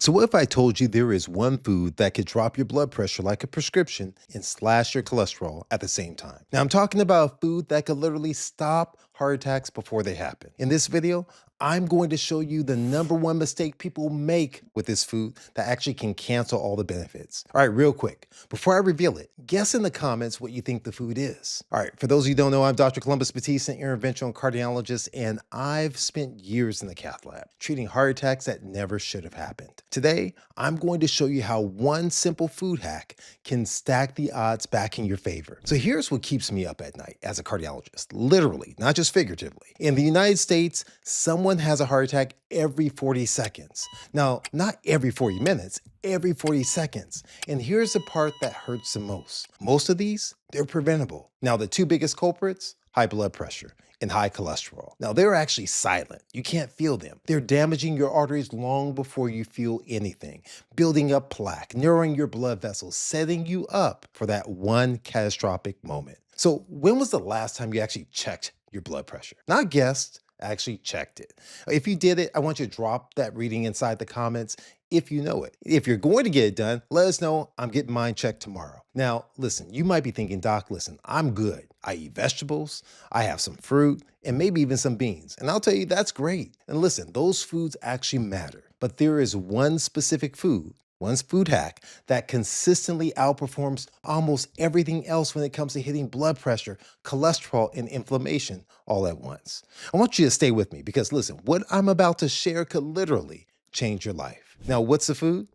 So what if I told you there is one food that could drop your blood pressure like a prescription and slash your cholesterol at the same time? Now I'm talking about a food that could literally stop heart attacks before they happen. In this video, I'm going to show you the number one mistake people make with this food that actually can cancel all the benefits. All right, real quick, before I reveal it, guess in the comments what you think the food is. All right, for those of you who don't know, I'm Dr. Columbus Batiste, an interventional cardiologist, and I've spent years in the cath lab treating heart attacks that never should have happened. Today, I'm going to show you how one simple food hack can stack the odds back in your favor. So here's what keeps me up at night as a cardiologist, literally, not just figuratively. In the United States, someone has a heart attack every 40 seconds. Now, not every 40 minutes, every 40 seconds. And here's the part that hurts the most. Most of these, they're preventable. Now, the two biggest culprits, high blood pressure and high cholesterol. Now, they're actually silent. You can't feel them. They're damaging your arteries long before you feel anything, building up plaque, narrowing your blood vessels, setting you up for that one catastrophic moment. So when was the last time you actually checked your blood pressure? Not guessed, actually checked it. If you did it, I want you to drop that reading inside the comments if you know it. If you're going to get it done, let us know. I'm getting mine checked tomorrow. Now, listen, you might be thinking, Doc, listen, I'm good. I eat vegetables, I have some fruit, and maybe even some beans. And I'll tell you, that's great. And listen, those foods actually matter. But there is one specific food, one food hack that consistently outperforms almost everything else when it comes to hitting blood pressure, cholesterol, and inflammation all at once. I want you to stay with me because listen, what I'm about to share could literally change your life. Now, what's the food?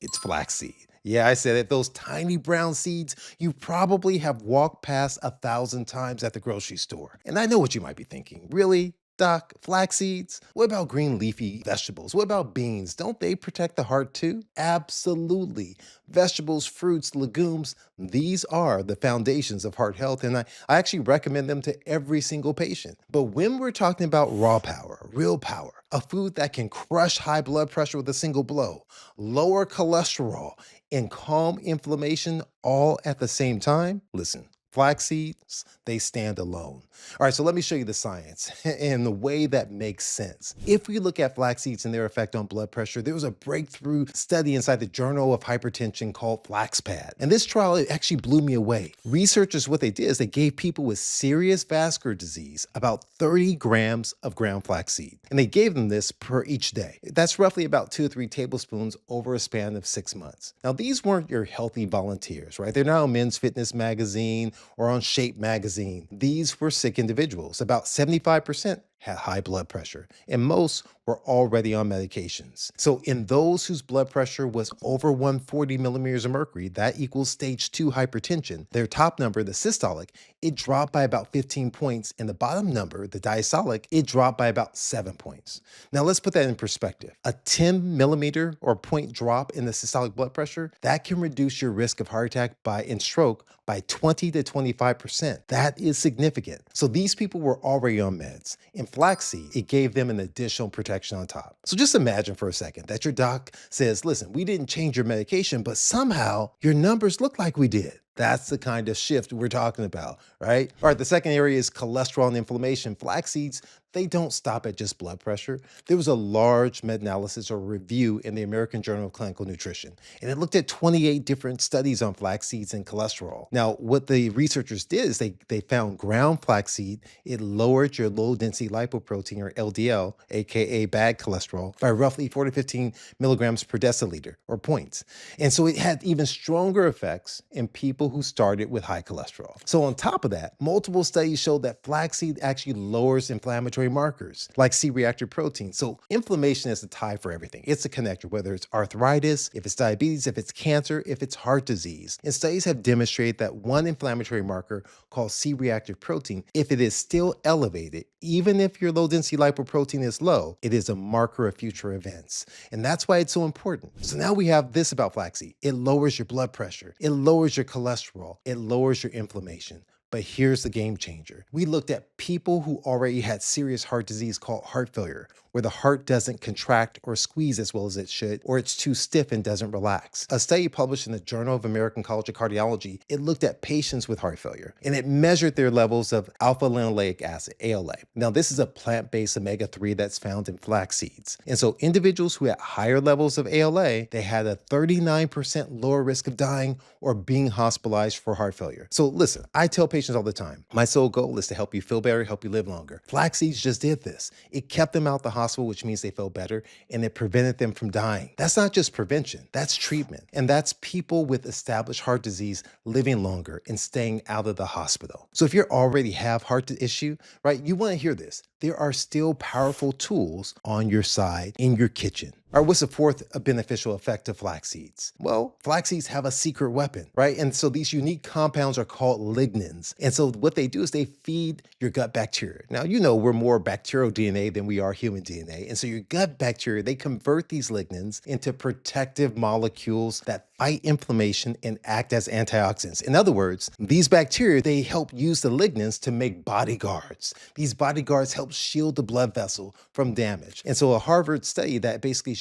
It's flaxseed. Yeah, I said it. Those tiny brown seeds you probably have walked past 1,000 times at the grocery store. And I know what you might be thinking. Really? Doc, flax seeds? What about green leafy vegetables? What about beans? Don't they protect the heart too? Absolutely. Vegetables, fruits, legumes, these are the foundations of heart health, and I actually recommend them to every single patient. But when we're talking about raw power, real power, a food that can crush high blood pressure with a single blow, lower cholesterol, and calm inflammation all at the same time, listen, flax seeds, they stand alone. All right, so let me show you the science in the way that makes sense. If we look at flax seeds and their effect on blood pressure, there was a breakthrough study inside the Journal of Hypertension called FlaxPad. And this trial, it actually blew me away. Researchers, what they did is they gave people with serious vascular disease about 30 grams of ground flaxseed. And they gave them this per each day. That's roughly about 2 or 3 tablespoons over a span of 6 months. Now, these weren't your healthy volunteers, right? They're not on Men's Fitness magazine or on Shape magazine. These were sick individuals. About 75% had high blood pressure, and most were already on medications. So in those whose blood pressure was over 140 millimeters of mercury, that equals stage 2 hypertension, their top number, the systolic, it dropped by about 15 points, and the bottom number, the diastolic, it dropped by about 7 points. Now let's put that in perspective. A 10 millimeter or point drop in the systolic blood pressure, that can reduce your risk of heart attack and stroke by 20 to 25%. That is significant. So these people were already on meds. In flaxseed, it gave them an additional protection on top. So just imagine for a second that your doc says, listen, we didn't change your medication, but somehow your numbers look like we did. That's the kind of shift we're talking about, right? All right, the second area is cholesterol and inflammation. Flax seeds, they don't stop at just blood pressure. There was a large meta-analysis or review in the American Journal of Clinical Nutrition, and it looked at 28 different studies on flax seeds and cholesterol. Now, what the researchers did is they found ground flaxseed, it lowered your low-density lipoprotein, or LDL, aka bad cholesterol, by roughly 4 to 15 milligrams per deciliter, or points. And so it had even stronger effects in people who started with high cholesterol. So on top of that, multiple studies showed that flaxseed actually lowers inflammatory markers like C-reactive protein. So inflammation is the tie for everything. It's a connector, whether it's arthritis, if it's diabetes, if it's cancer, if it's heart disease. And studies have demonstrated that one inflammatory marker called C-reactive protein, if it is still elevated, even if your low-density lipoprotein is low, it is a marker of future events. And that's why it's so important. So now we have this about flaxseed. It lowers your blood pressure. It lowers your cholesterol. It lowers your inflammation. But here's the game changer. We looked at people who already had serious heart disease called heart failure, where the heart doesn't contract or squeeze as well as it should, or it's too stiff and doesn't relax. A study published in the Journal of American College of Cardiology, it looked at patients with heart failure, and it measured their levels of alpha-linoleic acid, ALA. Now, this is a plant-based omega-3 that's found in flax seeds. And so individuals who had higher levels of ALA, they had a 39% lower risk of dying or being hospitalized for heart failure. So listen, I tell patients all the time, my sole goal is to help you feel better, help you live longer. Flax seeds just did this. It kept them out the hospital, which means they felt better, and it prevented them from dying. That's not just prevention, that's treatment. And that's people with established heart disease living longer and staying out of the hospital. So if you already have heart issue, right, you want to hear this. There are still powerful tools on your side in your kitchen. All right, what's the fourth beneficial effect of flax seeds? Well, flax seeds have a secret weapon, right? And so these unique compounds are called lignans. And so what they do is they feed your gut bacteria. Now, you know we're more bacterial DNA than we are human DNA. And so your gut bacteria, they convert these lignans into protective molecules that fight inflammation and act as antioxidants. In other words, these bacteria, they help use the lignans to make bodyguards. These bodyguards help shield the blood vessel from damage. And so a Harvard study that basically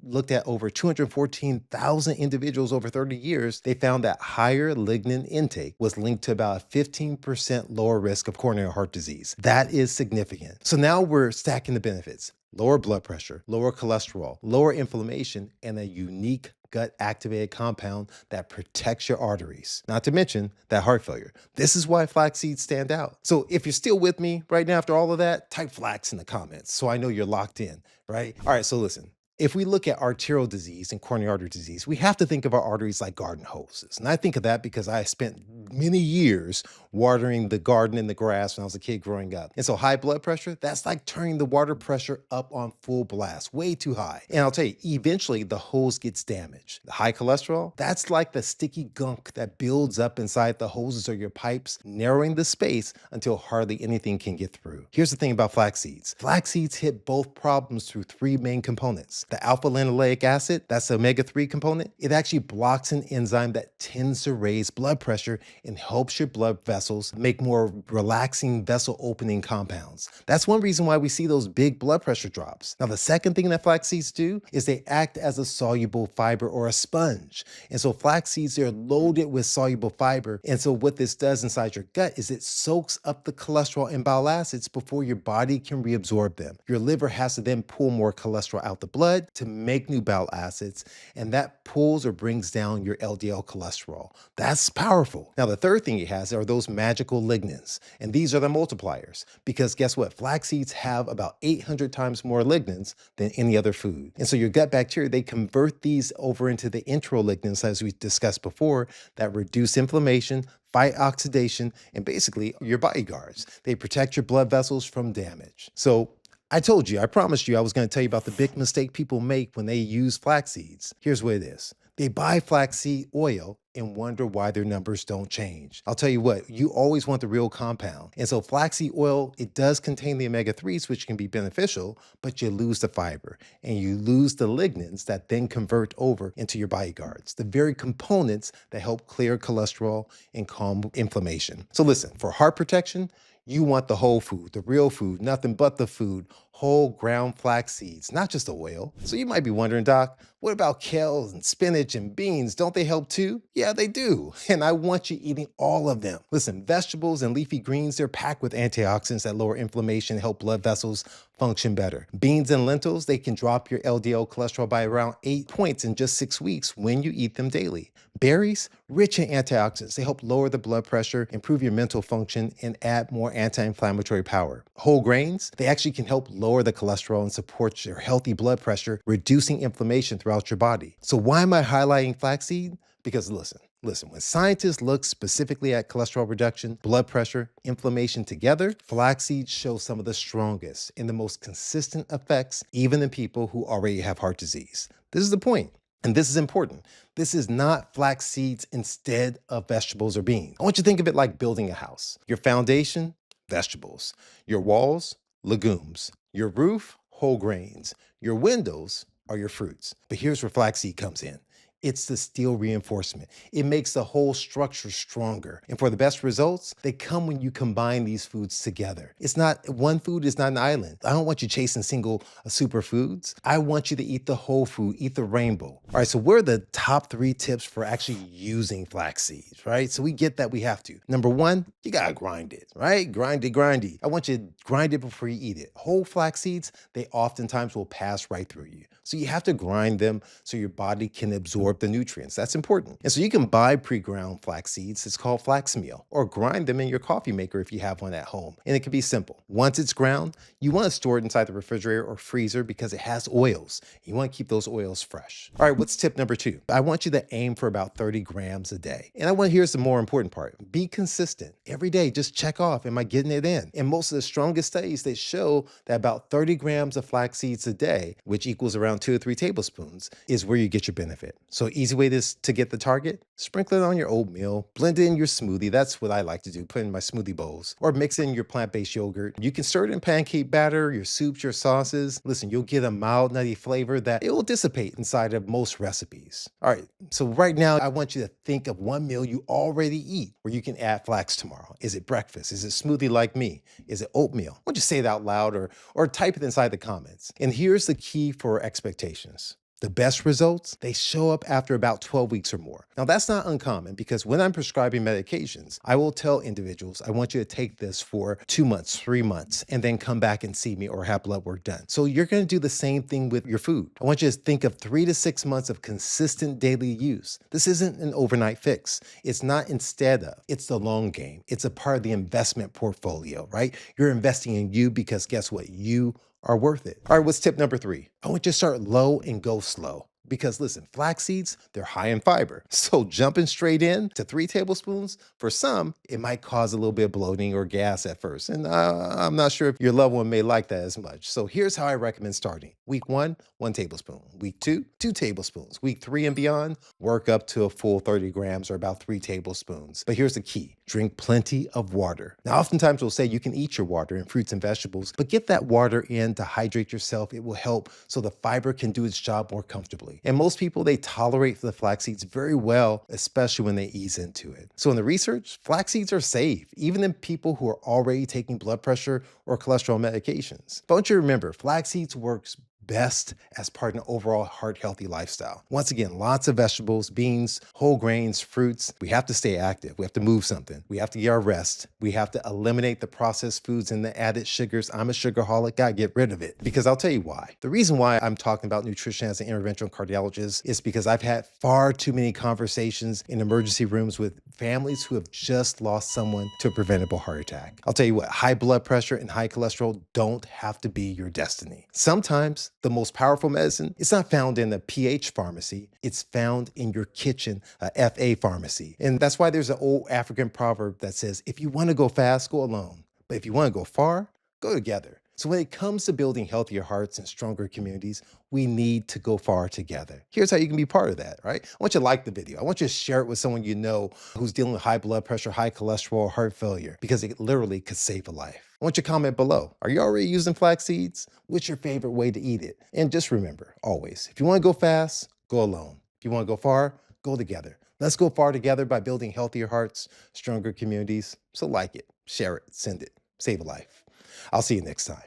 looked at over 214,000 individuals over 30 years, they found that higher lignin intake was linked to about a 15% lower risk of coronary heart disease. That is significant. So now we're stacking the benefits. Lower blood pressure, lower cholesterol, lower inflammation, and a unique gut-activated compound that protects your arteries. Not to mention that heart failure. This is why flax seeds stand out. So if you're still with me right now after all of that, type flax in the comments so I know you're locked in, right? All right, so listen. If we look at arterial disease and coronary artery disease, we have to think of our arteries like garden hoses. And I think of that because I spent many years watering the garden and the grass when I was a kid growing up. And so high blood pressure, that's like turning the water pressure up on full blast, way too high. And I'll tell you, eventually the hose gets damaged. The high cholesterol, that's like the sticky gunk that builds up inside the hoses or your pipes, narrowing the space until hardly anything can get through. Here's the thing about flax seeds. Flax seeds hit both problems through three main components. The alpha-linoleic acid, that's the omega-3 component, it actually blocks an enzyme that tends to raise blood pressure and helps your blood vessels make more relaxing vessel opening compounds. That's one reason why we see those big blood pressure drops. Now, the second thing that flax seeds do is they act as a soluble fiber or a sponge. And so flax seeds are loaded with soluble fiber. And so what this does inside your gut is it soaks up the cholesterol and bile acids before your body can reabsorb them. Your liver has to then pull more cholesterol out the blood to make new bile acids, and that pulls or brings down your LDL cholesterol. That's powerful. Now, the third thing it has are those magical lignans, and these are the multipliers, because guess what? Flax seeds have about 800 times more lignans than any other food. And so your gut bacteria, they convert these over into the enterolignans, as we discussed before, that reduce inflammation, fight oxidation, and basically your bodyguards. They protect your blood vessels from damage. So I told you, I promised you I was going to tell you about the big mistake people make when they use flax seeds. Here's what it is. They buy flaxseed oil and wonder why their numbers don't change. I'll tell you what, you always want the real compound. And so flaxseed oil, it does contain the omega-3s, which can be beneficial, but you lose the fiber and you lose the lignans that then convert over into your bodyguards, the very components that help clear cholesterol and calm inflammation. So listen, for heart protection, you want the whole food, the real food, nothing but the food, whole ground flax seeds, not just the oil. So you might be wondering, Doc, what about kale and spinach and beans? Don't they help too? Yeah, they do. And I want you eating all of them. Listen, vegetables and leafy greens, they're packed with antioxidants that lower inflammation, help blood vessels function better. Beans and lentils, they can drop your LDL cholesterol by around 8 points in just 6 weeks when you eat them daily. Berries, rich in antioxidants, they help lower the blood pressure, improve your mental function, and add more anti-inflammatory power. Whole grains, they actually can help lower the cholesterol and support your healthy blood pressure, reducing inflammation throughout your body. So why am I highlighting flaxseed? Because listen, when scientists look specifically at cholesterol reduction, blood pressure, inflammation together, flaxseed shows some of the strongest and the most consistent effects, even in people who already have heart disease. This is the point. And this is important. This is not flax seeds instead of vegetables or beans. I want you to think of it like building a house. Your foundation, vegetables. Your walls, legumes. Your roof, whole grains. Your windows are your fruits. But here's where flaxseed comes in. It's the steel reinforcement. It makes the whole structure stronger. And for the best results, they come when you combine these foods together. It's not one food is not an island. I don't want you chasing single superfoods. I want you to eat the whole food, eat the rainbow. All right, so what are the top 3 tips for actually using flax seeds, right? So we get that we have to. Number one, you gotta grind it, right? Grind it, grindy. I want you to grind it before you eat it. Whole flax seeds, they oftentimes will pass right through you. So you have to grind them so your body can absorb the nutrients. That's important. And so you can buy pre-ground flax seeds. It's called flax meal, or grind them in your coffee maker if you have one at home. And it can be simple. Once it's ground, you want to store it inside the refrigerator or freezer because it has oils. You want to keep those oils fresh. All right, what's tip number 2? I want you to aim for about 30 grams a day. And here's the more important part. Be consistent. Every day, just check off, am I getting it in? And most of the strongest studies, they show that about 30 grams of flax seeds a day, which equals around 2 or 3 tablespoons, is where you get your benefit. So easy way to get the target, sprinkle it on your oatmeal, blend it in your smoothie. That's what I like to do, put it in my smoothie bowls, or mix in your plant-based yogurt. You can stir it in pancake batter, your soups, your sauces. Listen, you'll get a mild nutty flavor that it will dissipate inside of most recipes. All right, so right now I want you to think of one meal you already eat where you can add flax tomorrow. Is it breakfast? Is it smoothie like me? Is it oatmeal? Why don't you say it out loud or type it inside the comments. And here's the key for expectations. The best results, they show up after about 12 weeks or more. Now, that's not uncommon because when I'm prescribing medications, I will tell individuals, I want you to take this for 2 months, 3 months, and then come back and see me or have blood work done. So you're going to do the same thing with your food. I want you to think of 3 to 6 months of consistent daily use. This isn't an overnight fix. It's not instead of, it's the long game. It's a part of the investment portfolio, right? You're investing in you because guess what? You are worth it. All right, what's tip number 3? I want you to start low and go slow. Because listen, flax seeds, they're high in fiber. So jumping straight in to 3 tablespoons, for some, it might cause a little bit of bloating or gas at first. And I'm not sure if your loved one may like that as much. So here's how I recommend starting. Week 1, 1 tablespoon. Week 2, 2 tablespoons. Week 3 and beyond, work up to a full 30 grams or about 3 tablespoons. But here's the key. Drink plenty of water. Now, oftentimes we'll say you can eat your water and fruits and vegetables, but get that water in to hydrate yourself. It will help so the fiber can do its job more comfortably. And most people, they tolerate the flax seeds very well, especially when they ease into it. So in the research, flax seeds are safe, even in people who are already taking blood pressure or cholesterol medications. But don't you remember, flax seeds works best as part of an overall heart-healthy lifestyle. Once again, lots of vegetables, beans, whole grains, fruits. We have to stay active. We have to move something. We have to get our rest. We have to eliminate the processed foods and the added sugars. I'm a sugarholic. Gotta get rid of it. Because I'll tell you why. The reason why I'm talking about nutrition as an interventional cardiologist is because I've had far too many conversations in emergency rooms with families who have just lost someone to a preventable heart attack. I'll tell you what, high blood pressure and high cholesterol don't have to be your destiny. Sometimes the most powerful medicine, it's not found in a PH pharmacy, it's found in your kitchen, a FA pharmacy. And that's why there's an old African proverb that says, if you want to go fast, go alone. But if you want to go far, go together. So when it comes to building healthier hearts and stronger communities, we need to go far together. Here's how you can be part of that, right? I want you to like the video. I want you to share it with someone you know who's dealing with high blood pressure, high cholesterol, heart failure, because it literally could save a life. I want you to comment below. Are you already using flax seeds? What's your favorite way to eat it? And just remember, always, if you want to go fast, go alone. If you want to go far, go together. Let's go far together by building healthier hearts, stronger communities. So like it, share it, send it, save a life. I'll see you next time.